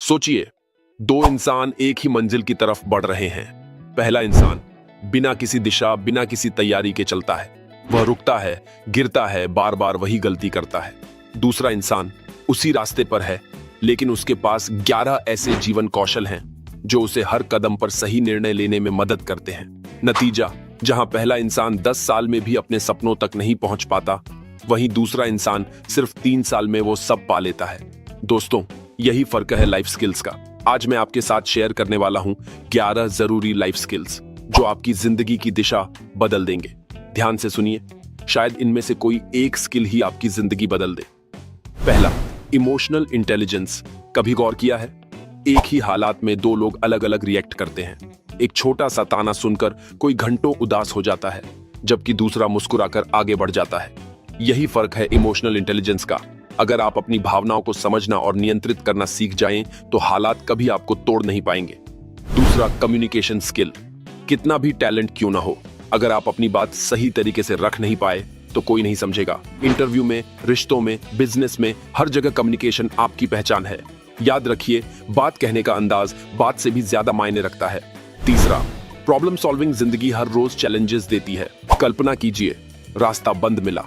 सोचिए, दो इंसान एक ही मंजिल की तरफ बढ़ रहे हैं। पहला इंसान बिना किसी दिशा, बिना किसी तैयारी के चलता है। वह रुकता है, गिरता है, बार बार वही गलती करता है। दूसरा इंसान उसी रास्ते पर है, लेकिन उसके पास 11 ऐसे जीवन कौशल हैं जो उसे हर कदम पर सही निर्णय लेने में मदद करते हैं। नतीजा, जहां पहला इंसान 10 साल में भी अपने सपनों तक नहीं पहुंच पाता, वहीं दूसरा इंसान सिर्फ 3 साल में वो सब पा लेता है। दोस्तों, यही फर्क है लाइफ स्किल्स का। आज मैं आपके साथ शेयर करने वाला हूं 11 जरूरी लाइफ स्किल्स जो आपकी जिंदगी की दिशा बदल देंगे। ध्यान से सुनिए, शायद इनमें से कोई एक स्किल ही आपकी जिंदगी बदल दे। पहला, इमोशनल इंटेलिजेंस। कभी गौर किया है, एक ही हालात में दो लोग अलग अलग रिएक्ट करते हैं। एक छोटा सा ताना सुनकर कोई घंटों उदास हो जाता है, जबकि दूसरा मुस्कुराकर आगे बढ़ जाता है। यही फर्क है इमोशनल इंटेलिजेंस का। अगर आप अपनी भावनाओं को समझना और नियंत्रित करना सीख जाएं, तो हालात कभी आपको तोड़ नहीं पाएंगे। दूसरा, कम्युनिकेशन स्किल। कितना भी टैलेंट क्यों ना हो, अगर आप अपनी बात सही तरीके से रख नहीं पाए तो कोई नहीं समझेगा। इंटरव्यू में, रिश्तों में, बिजनेस में, हर जगह कम्युनिकेशन आपकी पहचान है। याद रखिए, बात कहने का अंदाज बात से भी ज्यादा मायने रखता है। तीसरा, प्रॉब्लम सॉल्विंग। जिंदगी हर रोज चैलेंजेस देती है। कल्पना कीजिए, रास्ता बंद मिला।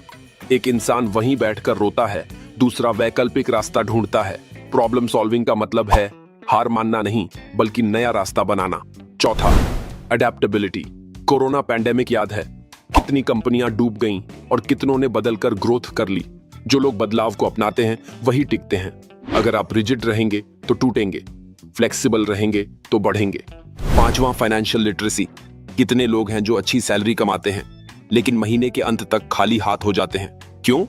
एक इंसान वहीं बैठकर रोता है, दूसरा वैकल्पिक रास्ता ढूंढता है। प्रॉब्लम सॉल्विंग का मतलब है हार मानना नहीं, बल्कि नया रास्ता बनाना। चौथा, अडेप्टेबिलिटी। कोरोना पैंडेमिक याद है, कितनी कंपनियां डूब गईं और कितनों ने बदलकर ग्रोथ कर ली। जो लोग बदलाव को अपनाते हैं वही टिकते हैं। अगर आप रिजिड रहेंगे तो टूटेंगे, फ्लेक्सिबल रहेंगे तो बढ़ेंगे। पांचवा, फाइनेंशियल लिटरेसी। कितने लोग हैं जो अच्छी सैलरी कमाते हैं लेकिन महीने के अंत तक खाली हाथ हो जाते हैं? क्यों?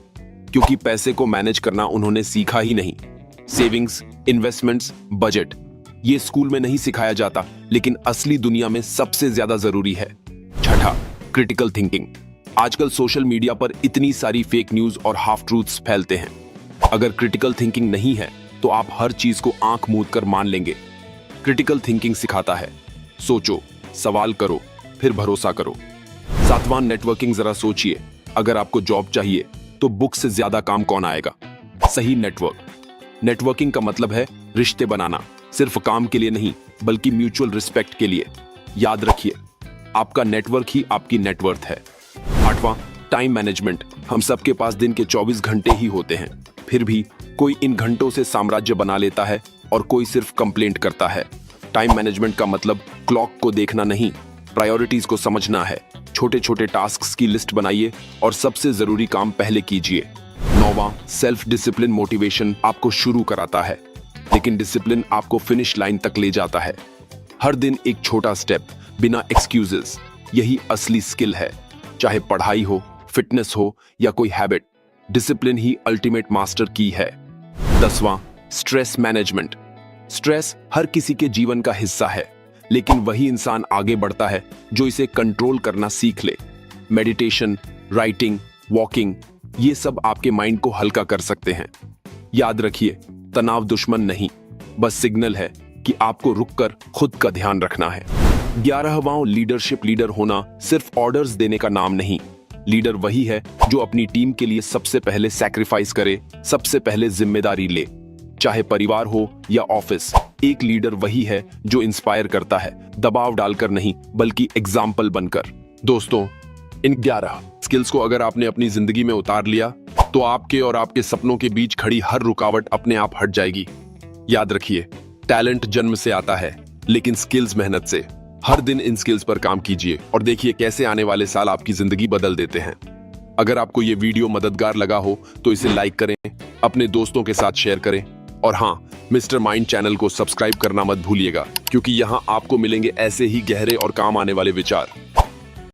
क्योंकि पैसे को मैनेज करना उन्होंने सीखा ही नहीं। सेविंग्स, इन्वेस्टमेंट्स, बजट, ये स्कूल में नहीं सिखाया जाता, लेकिन असली दुनिया में सबसे ज्यादा जरूरी है। छठा, क्रिटिकल थिंकिंग। आजकल सोशल मीडिया पर इतनी सारी फेक न्यूज और हाफ ट्रूथ्स फैलते हैं। अगर क्रिटिकल थिंकिंग नहीं है तो आप हर चीज को आंख मूंद कर मान लेंगे। क्रिटिकल थिंकिंग सिखाता है, सोचो, सवाल करो, फिर भरोसा करो। सातवां, नेटवर्किंग। जरा सोचिए, अगर आपको जॉब चाहिए तो बुक से ज्यादा काम कौन आएगा? सही नेटवर्क। नेटवर्किंग का मतलब है रिश्ते बनाना, सिर्फ काम के लिए नहीं, बल्कि म्यूचुअल रिस्पेक्ट के लिए। याद रखिए, आपका नेटवर्क ही आपकी नेटवर्थ है। आठवां, टाइम मैनेजमेंट। हम सबके पास दिन के 24 घंटे ही होते हैं, फिर भी कोई इन घंटों से साम्राज्य बना लेता है और कोई सिर्फ कंप्लेंट करता है। टाइम मैनेजमेंट का मतलब क्लॉक को देखना नहीं, प्रायोरिटीज को समझना है। छोटे छोटे टास्क्स की लिस्ट बनाइए और सबसे जरूरी काम पहले कीजिए। नौवां, सेल्फ डिसिप्लिन। मोटिवेशन आपको शुरू कराता है, लेकिन डिसिप्लिन आपको फिनिश लाइन तक ले जाता है। हर दिन एक छोटा स्टेप, बिना एक्सक्यूजेस, यही असली स्किल है। चाहे पढ़ाई हो, फिटनेस हो या कोई हैबिट, डिसिप्लिन ही अल्टीमेट मास्टर की है। 10वां, स्ट्रेस मैनेजमेंट। स्ट्रेस हर किसी के जीवन का हिस्सा है, लेकिन वही इंसान आगे बढ़ता है जो इसे कंट्रोल करना सीख ले। मेडिटेशन, राइटिंग, वॉकिंग, ये सब आपके माइंड को हल्का कर सकते हैं। याद रखिए, तनाव दुश्मन नहीं, बस सिग्नल है कि आपको रुककर खुद का ध्यान रखना है। 11वां, लीडरशिप। लीडर होना सिर्फ ऑर्डर्स देने का नाम नहीं। लीडर वही है जो अपनी टीम के लिए सबसे पहले सैक्रिफाइस करे, सबसे पहले जिम्मेदारी ले। चाहे परिवार हो या ऑफिस, एक लीडर वही है जो इंस्पायर करता है, दबाव डालकर नहीं, बल्कि एग्जाम्पल बनकर। दोस्तों, इन 11 स्किल्स को अगर आपने अपनी जिंदगी में उतार लिया तो आपके और आपके सपनों के बीच खड़ी हर रुकावट अपने आप हट जाएगी। याद रखिए, टैलेंट जन्म से आता है, लेकिन स्किल्स मेहनत से। हर दिन इन स्किल्स पर काम कीजिए और देखिए कैसे आने वाले साल आपकी जिंदगी बदल देते हैं। अगर आपको ये वीडियो मददगार लगा हो तो इसे लाइक करें, अपने दोस्तों के साथ शेयर करें, और हाँ, मिस्टर माइंड चैनल को सब्सक्राइब करना मत भूलिएगा, क्योंकि यहाँ आपको मिलेंगे ऐसे ही गहरे और काम आने वाले विचार।